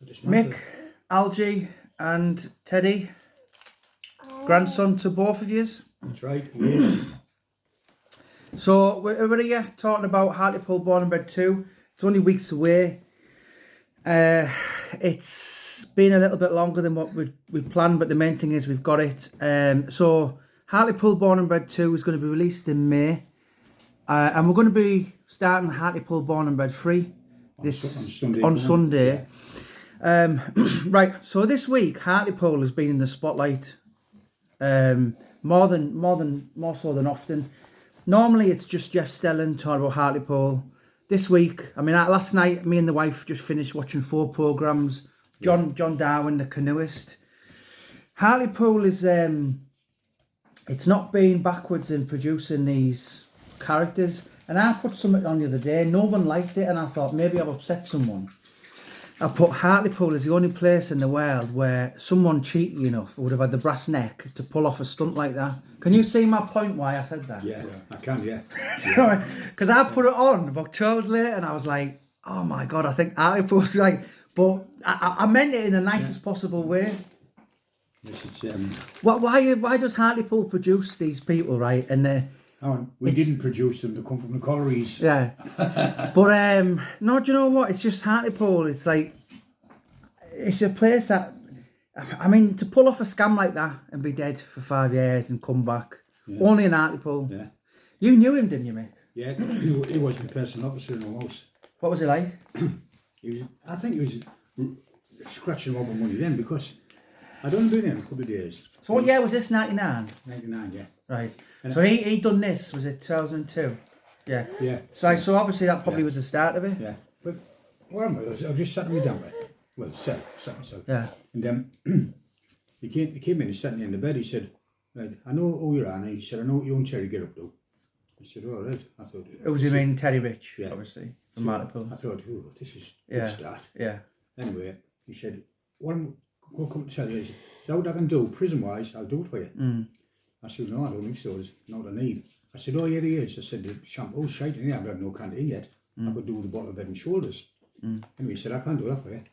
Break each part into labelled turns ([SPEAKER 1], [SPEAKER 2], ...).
[SPEAKER 1] Mick, Algie and Teddy, grandson to both of yous.
[SPEAKER 2] That's right, yeah.
[SPEAKER 1] So we're here talking about Hartlepool Born and Bred 2. It's only weeks away. It's been a little bit longer than what we planned, but the main thing is we've got it. So Hartlepool Born and Bred 2 is going to be released in May. And we're going to be starting Hartlepool Born and Bred 3 on Sunday. Yeah. Right, so this week Hartlepool has been in the spotlight more so than often. Normally it's just Jeff Stelling talking about Hartlepool. This week, I mean, last night me and the wife just finished watching 4 programmes. John Darwin, the canoeist. Hartlepool is it's not been backwards in producing these characters, and I put something on the other day. No one liked it, and I thought maybe I've upset someone. I put Hartlepool is the only place in the world where someone cheeky enough would have had the brass neck to pull off a stunt like that. Can you see my point why I said that?
[SPEAKER 2] Yeah, I can, yeah.
[SPEAKER 1] Because I put it on about 2 hours later and I was like, oh my God, I think Hartlepool's like, but I meant it in the nicest possible way.
[SPEAKER 2] Yes, it's,
[SPEAKER 1] why does Hartlepool produce these people, right? And
[SPEAKER 2] we didn't produce them, they come from the collieries.
[SPEAKER 1] Yeah. But no, do you know what? It's just Hartlepool. It's like, it's a place that, I mean, to pull off a scam like that and be dead for 5 years and come back, only in Hartlepool.
[SPEAKER 2] Yeah.
[SPEAKER 1] You knew him, didn't you, Mick?
[SPEAKER 2] Yeah, he was my personal officer in the house.
[SPEAKER 1] What was he like?
[SPEAKER 2] I think he was scratching over money then, because I'd only been in a couple of days.
[SPEAKER 1] So what year was this, 99?
[SPEAKER 2] 99, yeah.
[SPEAKER 1] Right. And so he done this, was it 2002? Yeah.
[SPEAKER 2] Yeah.
[SPEAKER 1] So obviously that probably was the start of it.
[SPEAKER 2] Yeah. But where am I? I just sat me down there. Well, sat myself.
[SPEAKER 1] Yeah.
[SPEAKER 2] And then he came in, he sat me in the bed, he said, right, I know who you're on. He said, I know what you and Terry get up to. I said, all right. I thought,
[SPEAKER 1] it was, you mean Terry Rich,
[SPEAKER 2] yeah,
[SPEAKER 1] obviously, from Hartlepool.
[SPEAKER 2] I thought, oh, this is a good start.
[SPEAKER 1] Yeah.
[SPEAKER 2] Anyway, he said, what I'm going to come to tell you is, so what I can do, prison-wise, I'll do it for you.
[SPEAKER 1] Mm.
[SPEAKER 2] I said, no, I don't think so. It's not what I need. I said, oh, yeah, he is. I said, the shampoo's shite in here. I've got no canteen yet. I could do the bottom of Head and Shoulders. Anyway, he said, I can't do that for you.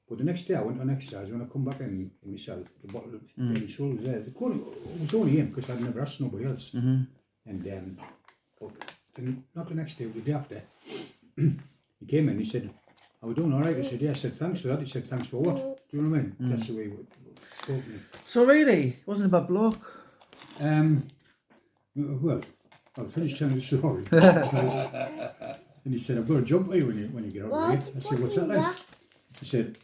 [SPEAKER 2] But the next day, I went on exercise. When I come back in myself, the bottle of Head and Shoulders there. It was only him, because I'd never asked nobody else. And but not the next day, the day after, he came in, he said, are we doing all right? I said, yeah. I said, thanks for that. He said, thanks for what? Do you know what I mean? That's the way he spoke to me.
[SPEAKER 1] So really, wasn't a bad bloke?
[SPEAKER 2] Well, I'll finish telling the story. And he said, I've got a job for you when you get out of here. I said, what's that like? He said,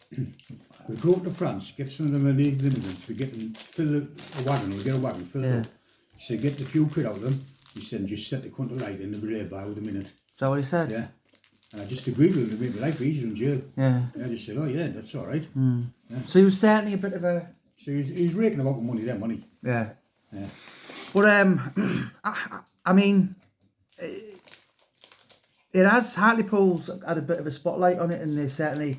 [SPEAKER 2] we go up to France, get some of them illegal immigrants, we get them, fill a wagon, we'll get a wagon, fill it up. He said, get the few quid out of them. He said, and just set the country right in the relay by with a minute.
[SPEAKER 1] Is that what he said?
[SPEAKER 2] Yeah. And I just agreed with him to make my life easier in jail.
[SPEAKER 1] Yeah.
[SPEAKER 2] And I just said, oh yeah, that's all right.
[SPEAKER 1] Yeah. So he was certainly a bit of a...
[SPEAKER 2] So he was raking about the money then, wasn't he?
[SPEAKER 1] Yeah.
[SPEAKER 2] Yeah.
[SPEAKER 1] But I mean, it has, Hartlepool's had a bit of a spotlight on it, and they certainly,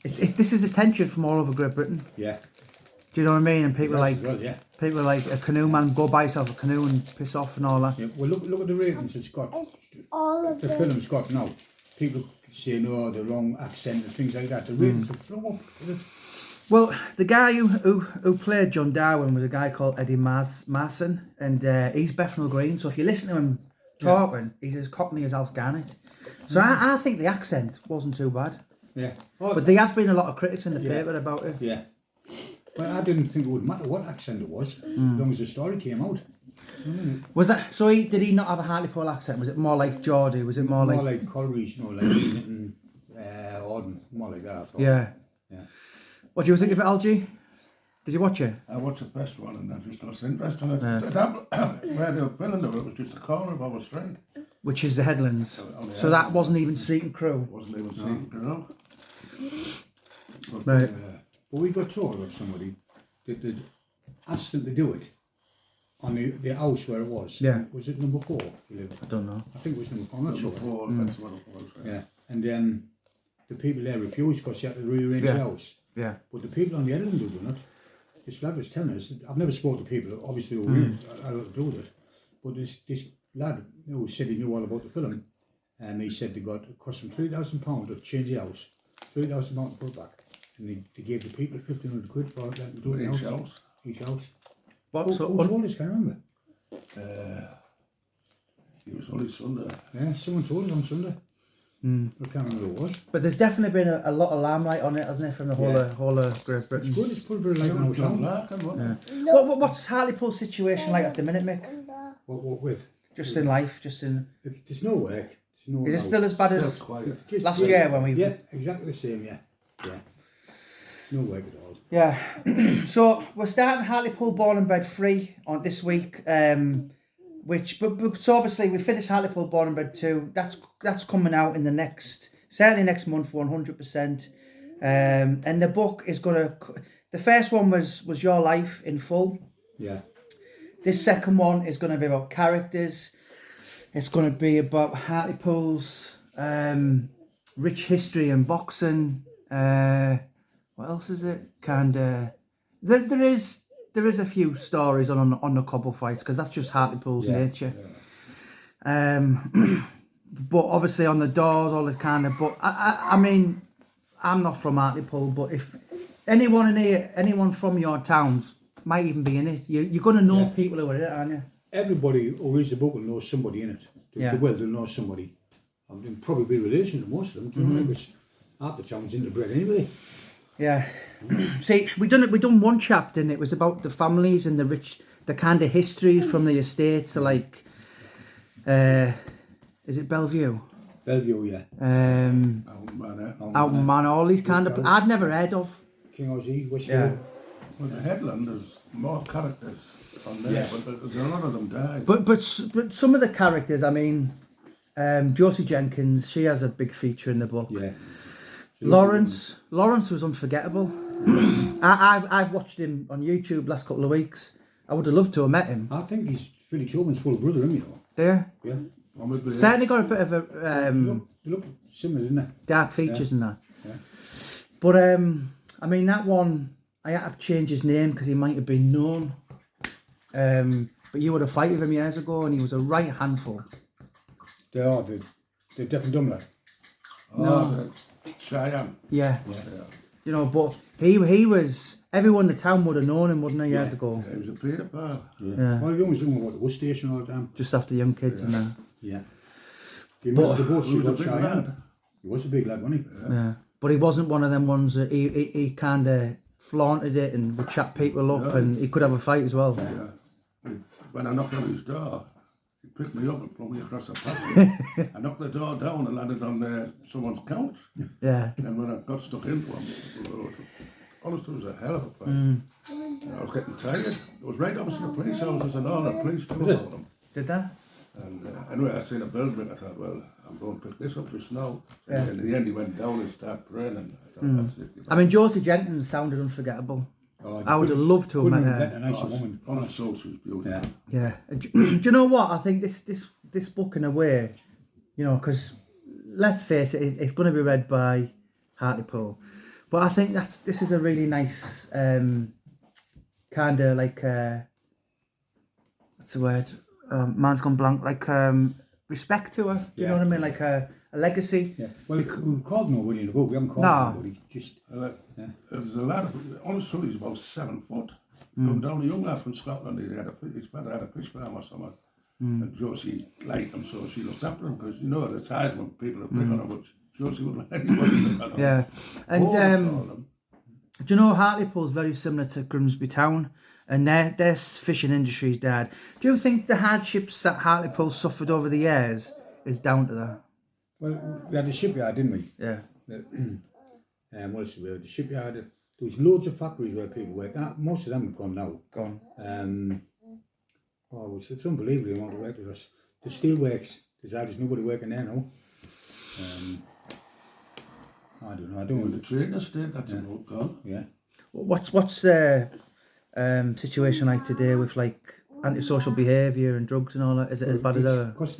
[SPEAKER 1] this is attention from all over Great Britain.
[SPEAKER 2] Yeah.
[SPEAKER 1] Do you know what I mean? And people like,
[SPEAKER 2] well, yeah.
[SPEAKER 1] people like a canoe man, go buy yourself a canoe and piss off and all that.
[SPEAKER 2] Yeah. Well, look at the ratings it's got. The film's got now. People say no, the wrong accent and things like that. The ratings have flown up.
[SPEAKER 1] Well, the guy who played John Darwin was a guy called Eddie Marson, and he's Bethnal Green. So if you listen to him talking, he's as cockney as Alf Garnett. So I think the accent wasn't too bad.
[SPEAKER 2] Yeah.
[SPEAKER 1] But there has been a lot of critics in the paper about it.
[SPEAKER 2] Yeah. Well, I didn't think it would matter what accent it was, as long as the story came out.
[SPEAKER 1] Was that so? Did he not have a Hartlepool accent? Was it more like Geordie? Was it more like
[SPEAKER 2] Collieries, you know, like Newton, Auden, more like that.
[SPEAKER 1] Yeah.
[SPEAKER 2] Yeah.
[SPEAKER 1] What do you think of it, Algie? Did you watch it?
[SPEAKER 3] I watched the first one and I just lost interest in it. Where they were filming it was just a corner of our street.
[SPEAKER 1] Which is the Headlands. So that wasn't even Seat and Crew.
[SPEAKER 3] Wasn't even Seat and Crew.
[SPEAKER 1] Right.
[SPEAKER 2] But we got told of somebody that they'd asked them to do it on the house where it was.
[SPEAKER 1] Yeah.
[SPEAKER 2] Was it number 4? I
[SPEAKER 1] don't know.
[SPEAKER 2] I think it was number 4. I'm not sure.
[SPEAKER 3] Number 4, that's what it was.
[SPEAKER 2] Yeah. And the people there refused because they had to rearrange the house.
[SPEAKER 1] Yeah.
[SPEAKER 2] But the people on the island who done it, this lad was telling us, I've never spoken to people, obviously, who had to do with it, but this lad who said he knew all about the film, and he said they got, it cost them £3,000 to change the house, £3,000 to put it back. And they gave the people 1,500 quid for letting them do it in the
[SPEAKER 3] Each
[SPEAKER 2] house.
[SPEAKER 3] house.
[SPEAKER 2] Each house.
[SPEAKER 1] What's
[SPEAKER 2] Who told us, can I remember?
[SPEAKER 3] It was only Sunday.
[SPEAKER 2] Yeah, someone told us on Sunday. I can't remember who it was.
[SPEAKER 1] But there's definitely been a lot of limelight on it, hasn't it, from the whole of Great Britain.
[SPEAKER 2] It's good, it's put a bit of light on our
[SPEAKER 3] John
[SPEAKER 2] town.
[SPEAKER 3] Larkin, wasn't it?
[SPEAKER 1] What's Hartlepool's situation like at the minute, Mick?
[SPEAKER 2] What with?
[SPEAKER 1] Just in life, just in...
[SPEAKER 2] There's no work. There's no
[SPEAKER 1] Is it still as bad as
[SPEAKER 3] Still quiet.
[SPEAKER 2] Just-
[SPEAKER 1] year when we...
[SPEAKER 2] Yeah, exactly the same, yeah. Yeah. No work at all.
[SPEAKER 1] Yeah. So we're starting Hartlepool Born and Bred 3 on this week. So obviously we finished Hartlepool Born and Bred 2. That's coming out in certainly next month, 100%. And the book is the first one was your life in full.
[SPEAKER 2] Yeah.
[SPEAKER 1] This second one is going to be about characters. It's going to be about Hartlepool's rich history in boxing. What else is it? There is a few stories on the cobble fights because that's just Hartlepool's nature. But obviously on the doors, all this kind of. But I mean, I'm not from Hartlepool, but if anyone from your towns might even be in it, you're going to know people who are in it, aren't you?
[SPEAKER 2] Everybody who reads the book will know somebody in it. They'll know somebody. They'll probably be relation to most of them, do you know, because half the town's into bread anyway.
[SPEAKER 1] Yeah. See, we done one chapter and it was about the families and the kind of history from the estates, so like, is it Bellevue?
[SPEAKER 2] Bellevue, yeah.
[SPEAKER 1] Out Man, all these kind of, I'd never heard of.
[SPEAKER 2] King Ozzy,
[SPEAKER 1] Yeah.
[SPEAKER 3] Well, the headland, there's more characters on there, but there's a lot of them died.
[SPEAKER 1] But some of the characters, I mean, Josie Jenkins, she has a big feature in the book.
[SPEAKER 2] Yeah.
[SPEAKER 1] Lawrence was unforgettable. I've watched him on YouTube last couple of weeks. I would have loved to have met him.
[SPEAKER 2] I think he's Billy Tillman's full brother, you know.
[SPEAKER 1] There,
[SPEAKER 2] Yeah.
[SPEAKER 1] certainly got a bit of a
[SPEAKER 2] They look similar, didn't they?
[SPEAKER 1] dark features in that.
[SPEAKER 2] Yeah.
[SPEAKER 1] But I mean that one, I had to change his name because he might have been known. But you would have fight with him years ago, and he was a right handful.
[SPEAKER 2] They are. They're deaf and dumb, like.
[SPEAKER 3] No. Cheyenne.
[SPEAKER 1] Yeah. You know, but he was. Everyone in the town would have known him, wouldn't they, years ago?
[SPEAKER 3] Yeah, he was a Peter pal.
[SPEAKER 1] Yeah.
[SPEAKER 2] Well, he always talking about the bus station all the time.
[SPEAKER 1] Just after young kids and that.
[SPEAKER 2] Yeah. He missed the bus.
[SPEAKER 3] He was a big
[SPEAKER 2] Cheyenne.
[SPEAKER 3] lad.
[SPEAKER 2] He was a big lad, wasn't he?
[SPEAKER 1] Yeah. But he wasn't one of them ones that he kind of flaunted it and would chat people up, and he could have a fight as well.
[SPEAKER 3] Yeah. When I knocked on his door, he picked me up and pulled me across the patio. I knocked the door down and landed on someone's couch.
[SPEAKER 1] Yeah.
[SPEAKER 3] And when I got stuck into him, honestly, it was a hell of a fight. And I was getting tired. It was right opposite the police houses and all the police too about them.
[SPEAKER 1] Did that?
[SPEAKER 3] And anyway, I seen a building. I thought, well, I'm going to pick this up just now. And in the end, he went down and started praying. And I thought, that's it.
[SPEAKER 1] I mean, Josie Jenkins sounded unforgettable. I would have loved to have met her.
[SPEAKER 2] A nicer woman.
[SPEAKER 3] On the soul, she was beautiful.
[SPEAKER 2] Yeah.
[SPEAKER 1] Yeah. Do you know what? I think this book, in a way, you know, because let's face it, it's going to be read by Hartlepool. But I think this is a really nice kind of like, what's the word? Man's gone blank. Like respect to her. Do you know what I mean? Like a legacy.
[SPEAKER 2] Yeah. Well, we've called nobody in the book. We haven't called nobody. Just.
[SPEAKER 3] There's a lad, honestly, he's about 7 foot. Come down, a young lad from Scotland, his father had a fish farm or something. And Josie liked him, so she looked after him, because you know at the time when people are pick on him, but Josie wouldn't let anybody pick on him.
[SPEAKER 1] Yeah. And do you know Hartlepool's very similar to Grimsby Town, and their fishing industry is dead. Do you think the hardships that Hartlepool suffered over the years is down to that?
[SPEAKER 2] Well, we had the shipyard, didn't we?
[SPEAKER 1] Yeah.
[SPEAKER 2] What else did we have? The shipyard. There was loads of factories where people worked. Most of them have gone now.
[SPEAKER 1] Gone.
[SPEAKER 2] It's unbelievable the amount of work with us. The steelworks, there's nobody working there now. I don't know.
[SPEAKER 3] The trading estate, that's about gone.
[SPEAKER 2] Yeah.
[SPEAKER 1] What's the situation like today with like antisocial behaviour and drugs and all that? Is it as bad as ever?
[SPEAKER 2] Because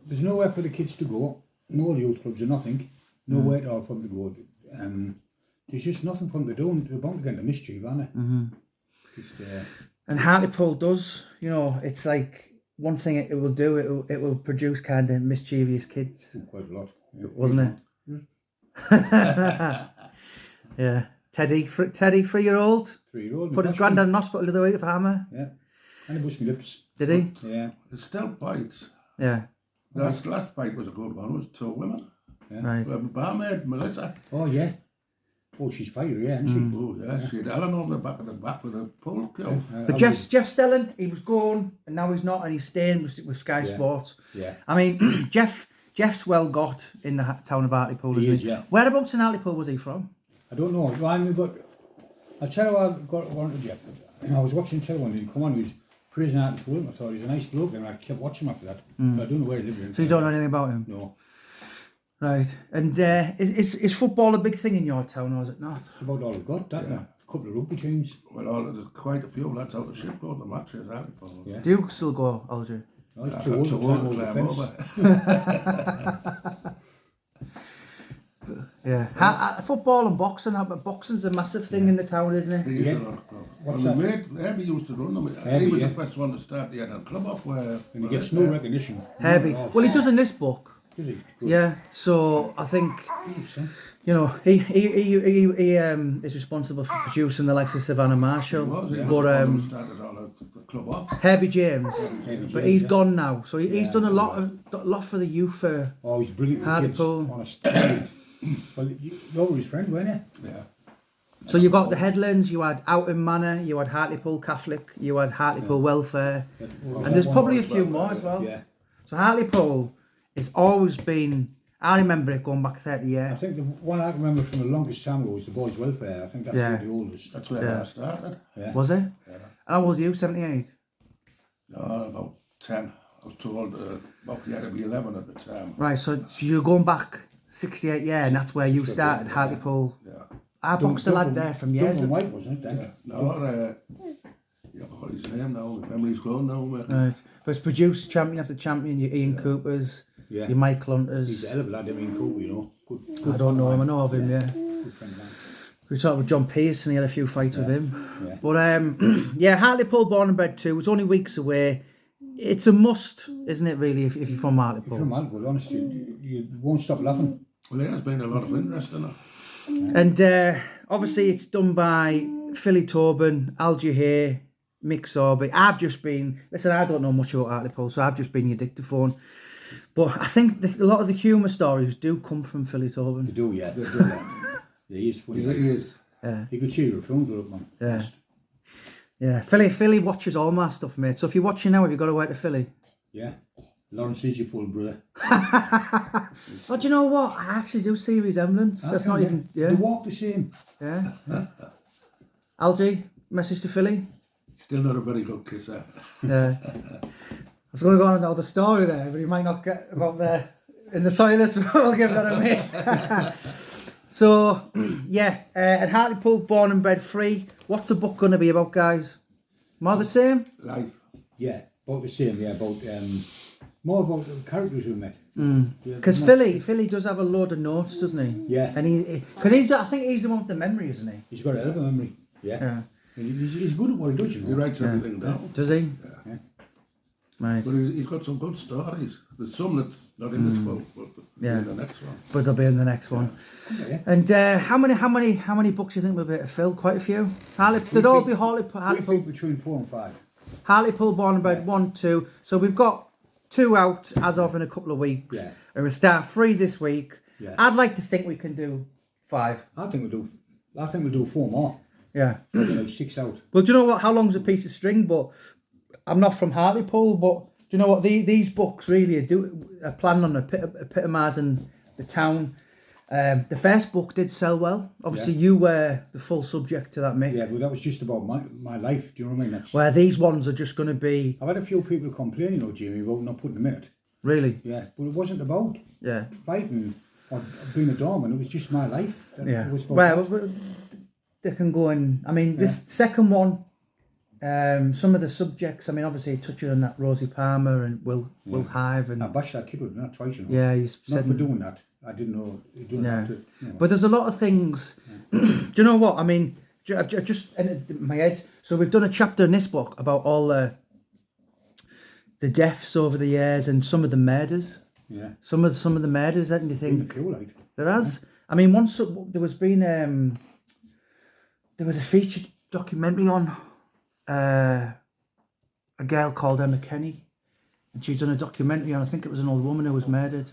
[SPEAKER 2] there's nowhere for the kids to go. No youth clubs or nothing. Nowhere at all for them to go. There's just nothing for them to do, and they're bound to get into mischief, aren't they?
[SPEAKER 1] And Hartlepool does, you know, it's like one thing it will do, it will produce kind of mischievous kids.
[SPEAKER 2] Quite a lot. Yeah.
[SPEAKER 1] Wasn't it? Yeah. Teddy, 3-year-old.
[SPEAKER 2] 3-year-old.
[SPEAKER 1] Put his granddad in hospital the other week for hammer.
[SPEAKER 2] Yeah. And he bust my lips.
[SPEAKER 1] Did he?
[SPEAKER 2] Yeah.
[SPEAKER 3] There's still fights.
[SPEAKER 1] Yeah.
[SPEAKER 3] Last fight was a good one. It was 2 women.
[SPEAKER 2] Yeah.
[SPEAKER 1] Right.
[SPEAKER 3] Barmaid, Melissa.
[SPEAKER 2] Oh, yeah. Oh, she's fiery, yeah, isn't she?
[SPEAKER 3] Oh, yeah, she had Ellen over the back with a pole kill.
[SPEAKER 1] But Jeff Stelling, he was going and now he's not, and he's staying with Sky Sports.
[SPEAKER 2] Yeah.
[SPEAKER 1] I mean, Jeff's well got in the town of Hartlepool,
[SPEAKER 2] He
[SPEAKER 1] isn't
[SPEAKER 2] is,
[SPEAKER 1] he?
[SPEAKER 2] yeah.
[SPEAKER 1] Whereabouts in Hartlepool was he from?
[SPEAKER 2] I don't know. I'll tell you what I got one to Jeff. I was watching television and he'd come on, he was praising Hartlepool, and I thought he was a nice bloke, and I kept watching him after that. But I don't know where he lived.
[SPEAKER 1] So you don't know anything about him?
[SPEAKER 2] No.
[SPEAKER 1] Right. And is football a big thing in your town, or is it not?
[SPEAKER 2] It's about all I've got, that.
[SPEAKER 3] Yeah.
[SPEAKER 2] A couple of rugby teams.
[SPEAKER 3] Well, there's quite a few lads out the ship go to the matches.
[SPEAKER 2] Yeah.
[SPEAKER 1] Do you still go, Alger?
[SPEAKER 2] No, it's too old to climb over the fence.
[SPEAKER 1] Yeah. Football and boxing, boxing's a massive thing in the town, isn't it?
[SPEAKER 3] He is a lot of clubs.
[SPEAKER 2] What's
[SPEAKER 3] Well,
[SPEAKER 2] that?
[SPEAKER 3] Herbie used to run them. He
[SPEAKER 2] Herbie,
[SPEAKER 3] was
[SPEAKER 2] yeah.
[SPEAKER 3] the first one to start the other club up where...
[SPEAKER 2] And he gets no recognition.
[SPEAKER 1] Herbie. Well, he does in this book.
[SPEAKER 2] Does he? Good.
[SPEAKER 1] Yeah. So I think,
[SPEAKER 2] Heaps, huh?
[SPEAKER 1] you know, he is responsible for producing the likes of Savannah Marshall.
[SPEAKER 3] He was the
[SPEAKER 1] But
[SPEAKER 3] one who started all the club up.
[SPEAKER 1] Herbie James.
[SPEAKER 2] Herbie
[SPEAKER 1] But
[SPEAKER 2] James,
[SPEAKER 1] he's
[SPEAKER 2] yeah.
[SPEAKER 1] gone now. So he's done a lot for the youth for
[SPEAKER 2] Oh, he's brilliant with kids.
[SPEAKER 1] Hartlepool.
[SPEAKER 2] Honest. Well, you were his friend, weren't you?
[SPEAKER 3] Yeah.
[SPEAKER 1] So you got the Headlands, you had Oughton Manor, you had Hartlepool Catholic, you had Hartlepool Welfare, and there's probably a few more as well.
[SPEAKER 2] Yeah.
[SPEAKER 1] So Hartlepool has always been, I remember it going back 30
[SPEAKER 2] I
[SPEAKER 1] years.
[SPEAKER 2] think the one I can remember from the longest time ago was the boys' welfare. I think that's
[SPEAKER 1] Yeah.
[SPEAKER 2] the oldest.
[SPEAKER 3] That's where I started.
[SPEAKER 2] Yeah.
[SPEAKER 1] Was it?
[SPEAKER 3] Yeah.
[SPEAKER 1] How old were you, 78?
[SPEAKER 3] No, about 10. I was told you had to be 11 at the time.
[SPEAKER 1] Right, so you're going back 68 years and that's where you started, Hartlepool.
[SPEAKER 3] Yeah.
[SPEAKER 1] I boxed a lad there from years
[SPEAKER 2] Duncan
[SPEAKER 1] ago.
[SPEAKER 2] White, wasn't it, then?
[SPEAKER 3] Yeah. No, yeah, what his name now? Memory's gone now.
[SPEAKER 1] Right. But it's produced champion after champion, your Ian Coopers,
[SPEAKER 2] Yeah.
[SPEAKER 1] your Mike Hunters.
[SPEAKER 2] He's a hell of a lad, I mean, cool, you know. Good
[SPEAKER 1] I don't know him, I know of him, yeah.
[SPEAKER 2] Good friend of mine.
[SPEAKER 1] We talked with John Pearson, he had a few fights with him.
[SPEAKER 2] Yeah.
[SPEAKER 1] But yeah, Hartlepool, born and bred too. It's only weeks away. It's a must, isn't it, really, if you're from Hartlepool?
[SPEAKER 2] From Hartlepool, honestly, you won't stop laughing.
[SPEAKER 3] Well, there has been a lot of interest in it.
[SPEAKER 1] And obviously it's done by Philly Tobin, Algie Hay, Mick Sorby. I've just been, listen, I don't know much about Hartlepool, so I've just been your dictaphone. But I think a lot of the humour stories do come from Philly
[SPEAKER 2] They
[SPEAKER 1] Tobin.
[SPEAKER 2] do, yeah. They do, yeah. Yeah, he is funny.
[SPEAKER 3] He is.
[SPEAKER 1] Yeah.
[SPEAKER 2] He could cheer your films up, man.
[SPEAKER 1] Yeah. Yeah, Philly watches all my stuff, mate. So if you're watching now, have you got to wait to Philly?
[SPEAKER 2] Yeah. Lawrence is your full brother.
[SPEAKER 1] Oh, do you know what? I actually do see resemblance. That's not even,
[SPEAKER 2] They
[SPEAKER 1] yeah.
[SPEAKER 2] walk the same.
[SPEAKER 1] Yeah. Algie, message to Philly.
[SPEAKER 3] Still not a very good kisser.
[SPEAKER 1] Yeah. I was going to go on another story there, but he might not get about the in the silence. We'll give that a miss. So, yeah, at Hartlepool, born and bred free. What's the book going to be about, guys? More the same?
[SPEAKER 3] Life.
[SPEAKER 2] Yeah, about the same, yeah, about, more about the characters we met.
[SPEAKER 1] Because Philly does have a load of notes, doesn't he?
[SPEAKER 2] Yeah.
[SPEAKER 1] And because I think he's the one with the memory, isn't he?
[SPEAKER 2] He's got a hell of a memory. Yeah.
[SPEAKER 1] Yeah.
[SPEAKER 2] And he's good at what he does, you know.
[SPEAKER 3] He writes everything down.
[SPEAKER 1] Does he?
[SPEAKER 2] Yeah.
[SPEAKER 1] Right.
[SPEAKER 3] But he's got some good stories. There's some that's not in this book, but
[SPEAKER 1] Yeah.
[SPEAKER 3] in the next one.
[SPEAKER 1] But they'll be in the next one.
[SPEAKER 2] Yeah.
[SPEAKER 1] And how many books do you think we'll be able to fill? Quite a few. They'd all be
[SPEAKER 2] We
[SPEAKER 1] Hartlepool.
[SPEAKER 2] think between 4 and 5.
[SPEAKER 1] Hartlepool, born and bred, 1, 2. So we've got 2 out as of in a couple of weeks.
[SPEAKER 2] Yeah.
[SPEAKER 1] And we'll start 3 this week.
[SPEAKER 2] Yeah.
[SPEAKER 1] I'd like to think we can do 5.
[SPEAKER 2] I think we'll do 4 more.
[SPEAKER 1] Yeah.
[SPEAKER 2] Like 6 out.
[SPEAKER 1] Well, do you know what? How long's a piece of string? But I'm not from Hartlepool, but do you know what? These books really are planned on epitomising the town. The first book did sell well. Obviously, you were the full subject to that, Mick.
[SPEAKER 2] Yeah, but that was just about my life. Do you know what I mean? That's,
[SPEAKER 1] Where these ones are just going to be
[SPEAKER 2] I've had a few people complain, you know, Jamie, about not putting them in it.
[SPEAKER 1] really,
[SPEAKER 2] Yeah, but it wasn't about
[SPEAKER 1] yeah,
[SPEAKER 2] fighting or being a doorman. It was just my life.
[SPEAKER 1] yeah.
[SPEAKER 2] It was about
[SPEAKER 1] Well, they can go in. I mean, this second one, some of the subjects. I mean, obviously, touching on that Rosie Palmer and Will Hive, and
[SPEAKER 2] I bashed that kid with that twice, you know.
[SPEAKER 1] yeah, he's
[SPEAKER 2] Not
[SPEAKER 1] said
[SPEAKER 2] for doing that. I didn't know. You don't
[SPEAKER 1] Yeah,
[SPEAKER 2] have to, you know.
[SPEAKER 1] but there's a lot of things. Do you know what I mean? I've just entered my head. So we've done a chapter in this book about all the deaths over the years and some of the murders.
[SPEAKER 2] Yeah.
[SPEAKER 1] Some of the murders. And you
[SPEAKER 2] Been
[SPEAKER 1] think
[SPEAKER 2] cool, like.
[SPEAKER 1] there has? I mean, once there was been there was a featured documentary on a girl called Emma Kenny, and she'd done a documentary on, I think it was an old woman who was murdered.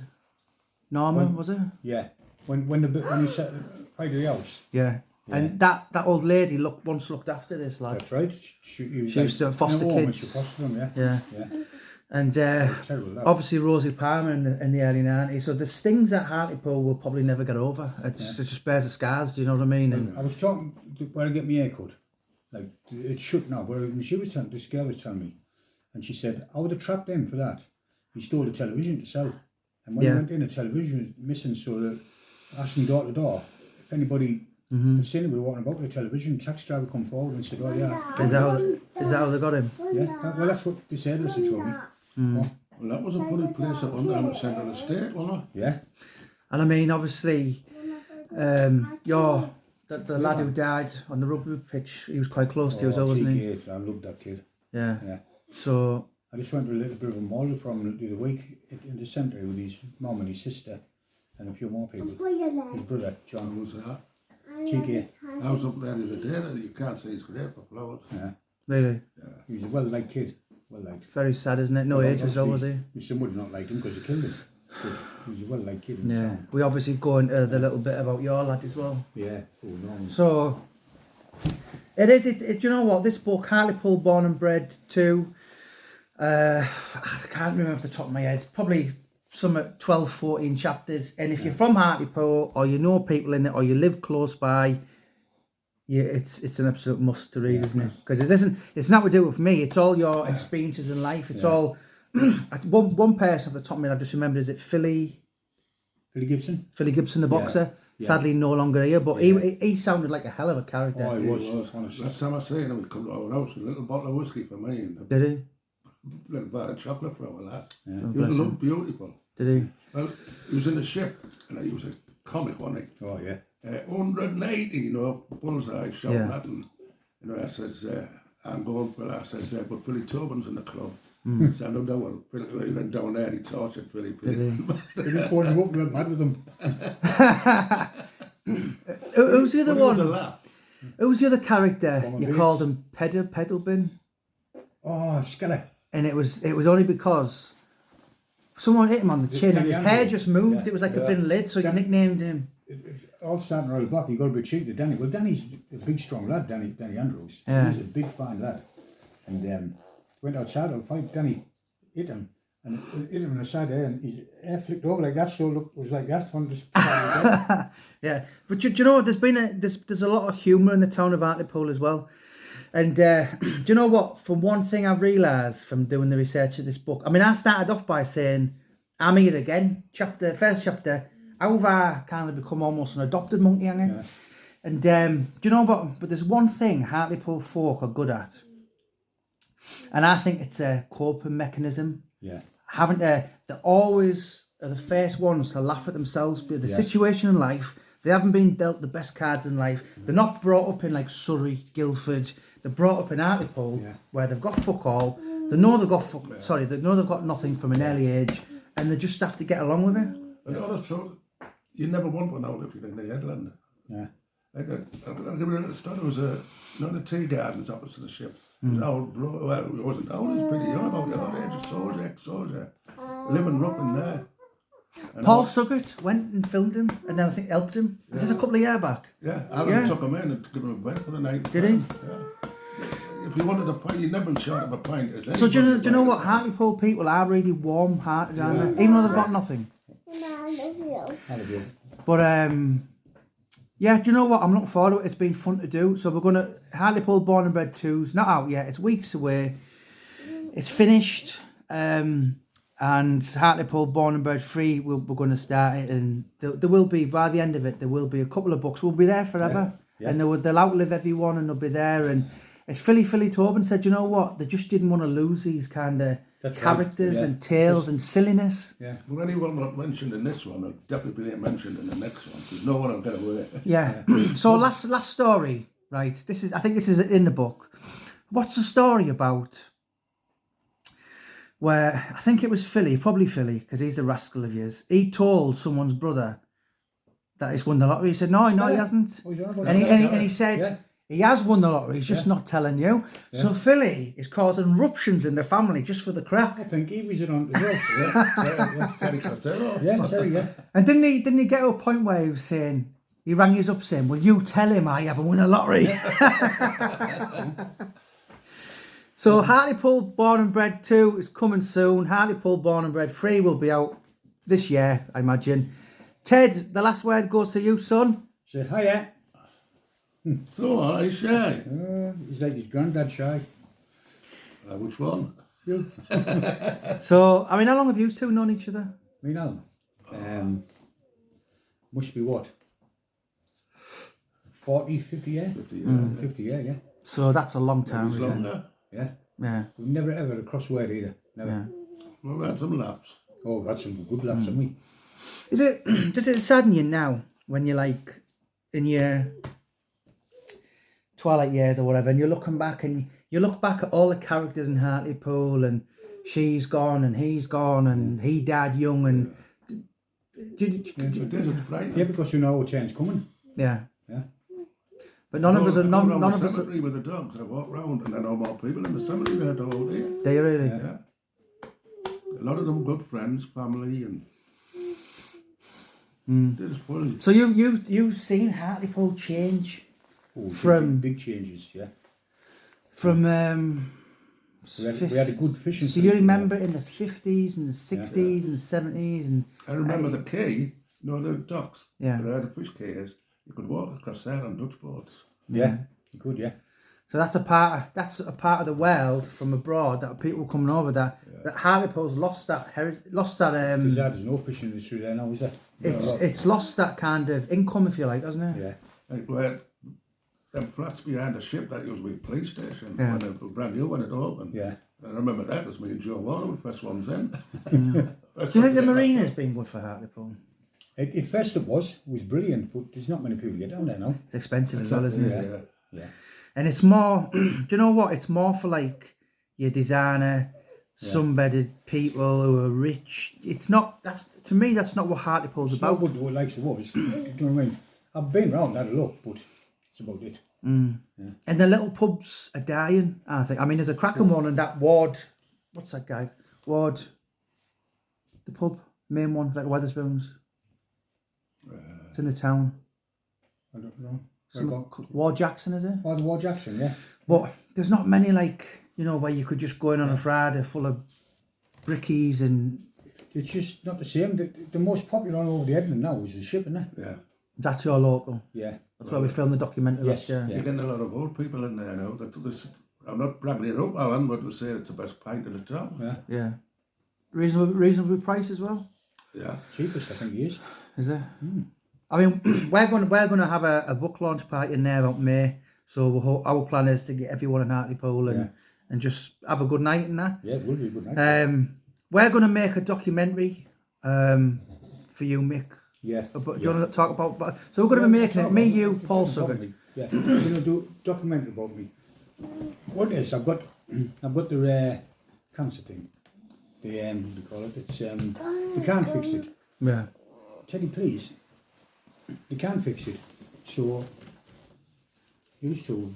[SPEAKER 1] Norma, was it?
[SPEAKER 2] Yeah. When you set fire to the house.
[SPEAKER 1] Yeah. And that old lady once looked after this lad.
[SPEAKER 2] That's right. She
[SPEAKER 1] used to foster kids.
[SPEAKER 2] She fostered them,
[SPEAKER 1] Yeah. And
[SPEAKER 2] terrible,
[SPEAKER 1] obviously Rosie Palmer in the early 90s. So the stings at Hartlepool will probably never get over. It just bears the scars, do you know what I mean? And
[SPEAKER 2] I was talking where I get my hair cut. Like, it's shut now. Where this girl was telling me, and she said, I would have trapped him for that. He stole the television to sell. And when he went in, the television was missing, so that asking door to door, if anybody had seen anybody walking about with the television, the taxi driver come forward and said, oh yeah.
[SPEAKER 1] Is that how they got him?
[SPEAKER 2] Yeah, well that's what this hairdresser told me.
[SPEAKER 3] Well, that was a funny place up under the centre of the state, wasn't it?
[SPEAKER 2] Yeah.
[SPEAKER 1] And I mean, obviously, the lad who died on the rugby pitch, he was quite close to you as well, wasn't he?
[SPEAKER 2] I loved that kid.
[SPEAKER 1] Yeah. So
[SPEAKER 2] I just went to a little bit of a model from the other week in the centre with his mum and his sister and a few more people. His brother, John.
[SPEAKER 3] Was that?
[SPEAKER 2] TK.
[SPEAKER 3] I was up there the other day, and you can't see his grave for flowers.
[SPEAKER 2] Yeah.
[SPEAKER 1] really,
[SPEAKER 2] He was a well-liked kid. Well-liked.
[SPEAKER 1] very sad, isn't it? No age as well, was he?
[SPEAKER 2] Somebody not liked him because he killed him. But he was a well-liked kid in the
[SPEAKER 1] Yeah.
[SPEAKER 2] town.
[SPEAKER 1] We obviously go into the little bit about your lad as well.
[SPEAKER 2] Yeah. Oh, no.
[SPEAKER 1] So it is. Do you know what? This book, Hartlepool Born and Bred 2. I can't remember off the top of my head. Probably some at 12, 14 chapters. And if you're from Hartlepool, or you know people in it, or you live close by, it's an absolute must to read, isn't it? Because it's not to do with me. It's all your experiences in life. It's all. one person off the top of my head I just remembered, is it Philly
[SPEAKER 2] Gibson?
[SPEAKER 1] Philly Gibson, the boxer.
[SPEAKER 2] Yeah.
[SPEAKER 1] Sadly, no longer here, but he sounded like a hell of a character.
[SPEAKER 2] Oh, he was honestly.
[SPEAKER 3] Last time I seen him, he come to our house with a little bottle of whiskey for me and a
[SPEAKER 1] Did he?
[SPEAKER 3] little bar of chocolate for our lad.
[SPEAKER 2] Yeah.
[SPEAKER 3] He was beautiful.
[SPEAKER 1] Did he?
[SPEAKER 3] Well, he was in the ship, and he was a comic, wasn't he?
[SPEAKER 2] Oh, yeah.
[SPEAKER 3] 180, you know, bullseye shot
[SPEAKER 1] Yeah.
[SPEAKER 3] that, and you know, I says, I'm going for that. I says, but Billy Tobin's in the club. So I know that one. He went down there and he tortured Billy.
[SPEAKER 1] Did he?
[SPEAKER 2] He phoned him up and went mad with him.
[SPEAKER 1] Who's the other
[SPEAKER 3] But it was a
[SPEAKER 1] one?
[SPEAKER 3] laugh.
[SPEAKER 1] Who's the other character?
[SPEAKER 2] Common
[SPEAKER 1] You
[SPEAKER 2] Bates.
[SPEAKER 1] called him Pedalbin,
[SPEAKER 2] Oh, Skelly.
[SPEAKER 1] and it was only because someone hit him on the chin and his hair just moved.
[SPEAKER 2] Yeah.
[SPEAKER 1] It was like a bin lid, so you nicknamed him.
[SPEAKER 2] It's all starting right back. He got a bit cheap to Danny. Well, Danny's a big, strong lad, Danny Andrews.
[SPEAKER 1] Yeah.
[SPEAKER 2] He's a big, fine lad. And went outside on a fight. Danny hit him. And hit him on the side there, and his hair flicked over like that. So look, it was like that on the side of the
[SPEAKER 1] Yeah, but do you know what? There's a lot of humour in the town of Hartlepool as well. And do you know what? From one thing I've realised from doing the research of this book, I mean, I started off by saying, I'm here again. First chapter, how have I kind of become almost an adopted monkey hanger?
[SPEAKER 2] Yeah.
[SPEAKER 1] And do you know what? But there's one thing Hartlepool folk are good at. And I think it's a coping mechanism.
[SPEAKER 2] Yeah.
[SPEAKER 1] They're always are the first ones to laugh at themselves, but the situation in life, they haven't been dealt the best cards in life. They're not brought up in like Surrey, Guildford. They're brought up in Hartlepool, where they've got fuck all. They know they've got nothing from an early age, and they just have to get along with it.
[SPEAKER 3] And the other truth, you never want one out if you're in the headland.
[SPEAKER 2] Yeah.
[SPEAKER 3] Like I'll give you a little story. There was the tea gardens opposite the ship. It was old bloke, well, he wasn't old, he was pretty young, about your age, a ex-soldier, living rough in there. And
[SPEAKER 1] Paul Suggett went and filmed him, and then I think helped him. This is a couple of years back.
[SPEAKER 3] Yeah, Alan took him in and took him a bed for the night.
[SPEAKER 1] Did he?
[SPEAKER 3] Yeah. If you wanted a pint, you'd never been short of a pint.
[SPEAKER 1] So do you know what? Hartlepool people are really warm-hearted, aren't they? Even though they've got nothing. But yeah, do you know what? I'm looking forward to it. It's been fun to do. So we're going to... Hartlepool Born and Bred 2's not out yet. It's weeks away. It's finished. And Hartlepool Born and Bred 3, we're going to start it. And there will be, by the end of it, there will be a couple of books. We'll be there forever.
[SPEAKER 2] Yeah.
[SPEAKER 1] And they'll outlive everyone and they'll be there. And as Philly Tobin said, you know what? They just didn't want to lose these kind of characters and tales and silliness.
[SPEAKER 2] Yeah.
[SPEAKER 3] Well, anyone not mentioned in this one will definitely be mentioned in the next one because no one will get away.
[SPEAKER 1] Yeah. So last story, right? I think this is in the book. What's the story about? Where I think it was probably Philly, because he's the rascal of years. He told someone's brother that he's won the lottery. He said, no, he hasn't.
[SPEAKER 2] Oh, he's on about
[SPEAKER 1] And
[SPEAKER 2] that,
[SPEAKER 1] he said,
[SPEAKER 2] yeah.
[SPEAKER 1] He has won the lottery, he's just not telling you. So Philly is causing ruptions in the family just for the crack.
[SPEAKER 2] I think he was it on as well.
[SPEAKER 3] Terry Costello.
[SPEAKER 2] Yeah, Terry, yeah.
[SPEAKER 1] And didn't he get to a point where he was saying, he rang us up saying, will you tell him I haven't won a lottery? So Hartlepool Born and Bred 2 is coming soon. Hartlepool Born and Bred 3 will be out this year, I imagine. Ted, the last word goes to you, son.
[SPEAKER 2] Say hiya.
[SPEAKER 3] So, I shy.
[SPEAKER 2] He's like his granddad shy.
[SPEAKER 3] Which one?
[SPEAKER 2] You?
[SPEAKER 1] So, I mean, how long have you two known each other?
[SPEAKER 2] Me now. Must be what? 40, 50 years?
[SPEAKER 3] 50 years.
[SPEAKER 2] 50 years, yeah.
[SPEAKER 1] So that's a long
[SPEAKER 3] It
[SPEAKER 1] time,
[SPEAKER 3] was
[SPEAKER 1] isn't it?
[SPEAKER 2] Yeah.
[SPEAKER 3] longer.
[SPEAKER 1] Yeah.
[SPEAKER 2] We've never ever had a crossword either. Never.
[SPEAKER 1] Yeah.
[SPEAKER 3] We've had some laps.
[SPEAKER 2] Oh, we've had some good laughs, haven't we?
[SPEAKER 1] Is it, does it sadden you now when you're like in your twilight years or whatever and you're looking back and you look back at all the characters in Hartlepool and she's gone and he's gone and he died young and...
[SPEAKER 3] It is, it's frightening.
[SPEAKER 2] Yeah, because you know what change coming.
[SPEAKER 1] Yeah.
[SPEAKER 2] Yeah.
[SPEAKER 1] But none of us are... None
[SPEAKER 3] of
[SPEAKER 1] of us are...
[SPEAKER 3] cemetery with the dogs. I walk round and I know more people in the cemetery than I do out here.
[SPEAKER 1] Do you really?
[SPEAKER 3] Yeah. A lot of them good friends, family, and it is funny.
[SPEAKER 1] So you've seen Hartlepool change
[SPEAKER 2] Oh,
[SPEAKER 1] From-
[SPEAKER 2] big changes, yeah.
[SPEAKER 1] from...
[SPEAKER 2] We had a good fishing.
[SPEAKER 1] So you remember in the 50s and the 60s and the 70s and...
[SPEAKER 3] I remember the quay, the docks.
[SPEAKER 1] Yeah.
[SPEAKER 3] There are the fish quays. You could walk across there on Dutch boats.
[SPEAKER 2] Yeah, you could, yeah.
[SPEAKER 1] So that's a part of the world from abroad that people coming over that Hartlepool's lost that
[SPEAKER 2] Because there's no fishing industry there now, is there?
[SPEAKER 1] it's lost that kind of income, if you like, hasn't it?
[SPEAKER 2] Yeah.
[SPEAKER 3] Like where them flats behind the ship that used to be a police station
[SPEAKER 1] Yeah.
[SPEAKER 3] when it was brand new when it opened.
[SPEAKER 2] Yeah.
[SPEAKER 3] I remember that was me and Joe Warner were the first ones in.
[SPEAKER 1] Do you think the marina's been good for Hartlepool?
[SPEAKER 2] At first it was brilliant, but there's not many people get down there now.
[SPEAKER 1] It's expensive as well, isn't it?
[SPEAKER 3] Yeah.
[SPEAKER 2] Yeah.
[SPEAKER 1] And it's more, do you know what? It's more for like your designer, sunbedded people who are rich. It's not, to me, that's not what Hartlepool's
[SPEAKER 2] It's not
[SPEAKER 1] about.
[SPEAKER 2] good what likes it was. Do you know what I mean? I've been around, had a look, but that's about it.
[SPEAKER 1] And the little pubs are dying, I think. I mean, there's a cracking one in that Ward, what's that guy? Ward, the pub, main one, like Weatherspoons. It's in the town.
[SPEAKER 2] I don't know.
[SPEAKER 1] Ward Jackson, is it?
[SPEAKER 2] Oh, the War Jackson, yeah.
[SPEAKER 1] But there's not many like, where you could just go in on a Friday full of brickies and...
[SPEAKER 2] It's just not the same. The most popular one over the Headland now is the ship, isn't it?
[SPEAKER 3] Yeah.
[SPEAKER 1] That's your local.
[SPEAKER 2] Yeah.
[SPEAKER 1] That's why we filmed the documentary last year.
[SPEAKER 3] You're getting a lot of old people in there now. I'm not bragging it up, Alan, but they say it's the best pint in the town.
[SPEAKER 2] Yeah.
[SPEAKER 1] Yeah. Reasonable price as well.
[SPEAKER 3] Yeah.
[SPEAKER 2] Cheapest, I think he is.
[SPEAKER 1] Is it? I mean, we're going to have a book launch party in there about May. So our plan is to get everyone in Hartlepool and just have a good night and that.
[SPEAKER 2] Yeah, it will be a good night.
[SPEAKER 1] We're going to make a documentary for you, Mick.
[SPEAKER 2] Yeah.
[SPEAKER 1] But do you want to talk about... So we're going to be making it, me, you, Paul Suggett.
[SPEAKER 2] Yeah, we're going to do a documentary about me. What is? I've got the rare cancer thing. The what do you call it? It's they can't fix it.
[SPEAKER 1] Yeah.
[SPEAKER 2] Teddy, please. They can't fix it. So used to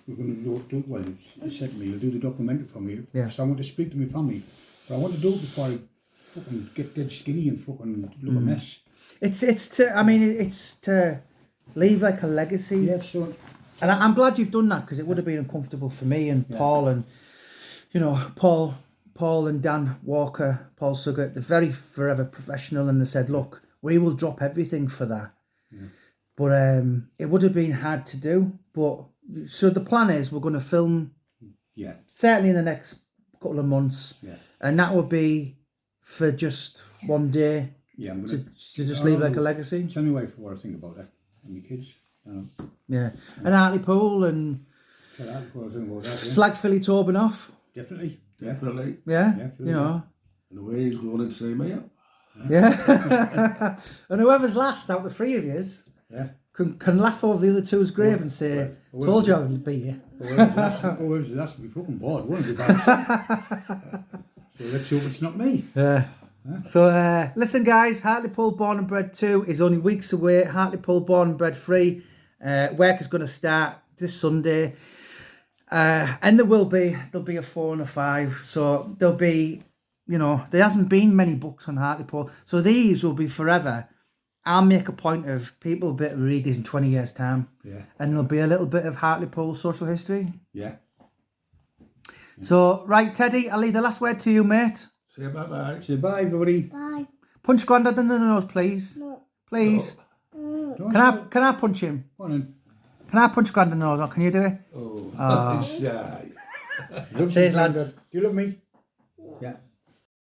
[SPEAKER 2] we're going to do well. He said to me, "You'll do the documentary for me."
[SPEAKER 1] Yeah.
[SPEAKER 2] So I want to speak to my family, but I want to do it before I fucking get dead skinny and fucking look a mess.
[SPEAKER 1] It's to leave like a legacy.
[SPEAKER 2] Yeah. So.
[SPEAKER 1] And I'm glad you've done that because it would have been uncomfortable for me and Paul and, Paul and Dan Walker, Paul Suggett, they're very forever professional and they said, look, we will drop everything for that. Yeah. But it would have been hard to do. But so the plan is we're going to film certainly in the next couple of months. Yeah. And that would be for just one day.
[SPEAKER 2] Yeah, I'm going
[SPEAKER 1] to just leave like a legacy.
[SPEAKER 2] Tell me what I think about that and my kids.
[SPEAKER 1] Yeah, and Hartlepool and slag Philly Tobin off.
[SPEAKER 2] Definitely.
[SPEAKER 1] Yeah,
[SPEAKER 3] And the way he's going and see me.
[SPEAKER 1] Yeah. And whoever's last out the three of yous can laugh over the other two's grave and say, told you I would beat you.
[SPEAKER 2] Whoever's last will be fucking bored, won't it? So let's hope it's not me.
[SPEAKER 1] Yeah. So listen guys, Hartlepool Born and Bred 2 is only weeks away. Hartlepool Born and Bred 3 work is going to start this Sunday. And there'll be a 4 and a 5. So there'll be, there hasn't been many books on Hartlepool. So these will be forever. I'll make a point of people will be able to read these in 20 years' time.
[SPEAKER 2] Yeah.
[SPEAKER 1] And there'll be a little bit of Hartlepool social history.
[SPEAKER 2] Yeah.
[SPEAKER 1] So, right, Teddy, I'll leave the last word to you, mate.
[SPEAKER 3] Say bye-bye.
[SPEAKER 2] Say bye, everybody.
[SPEAKER 4] Bye.
[SPEAKER 1] Punch Grandad in the nose, please.
[SPEAKER 4] No.
[SPEAKER 1] Please.
[SPEAKER 2] Don't
[SPEAKER 1] Can I punch him?
[SPEAKER 2] Go on then.
[SPEAKER 1] Can I punch Grandad in the nose, or can you do it?
[SPEAKER 3] Oh, he's shy.
[SPEAKER 2] Love
[SPEAKER 1] Cheers,
[SPEAKER 2] you,
[SPEAKER 1] lads.
[SPEAKER 2] Grandad. Do you love me? Yeah.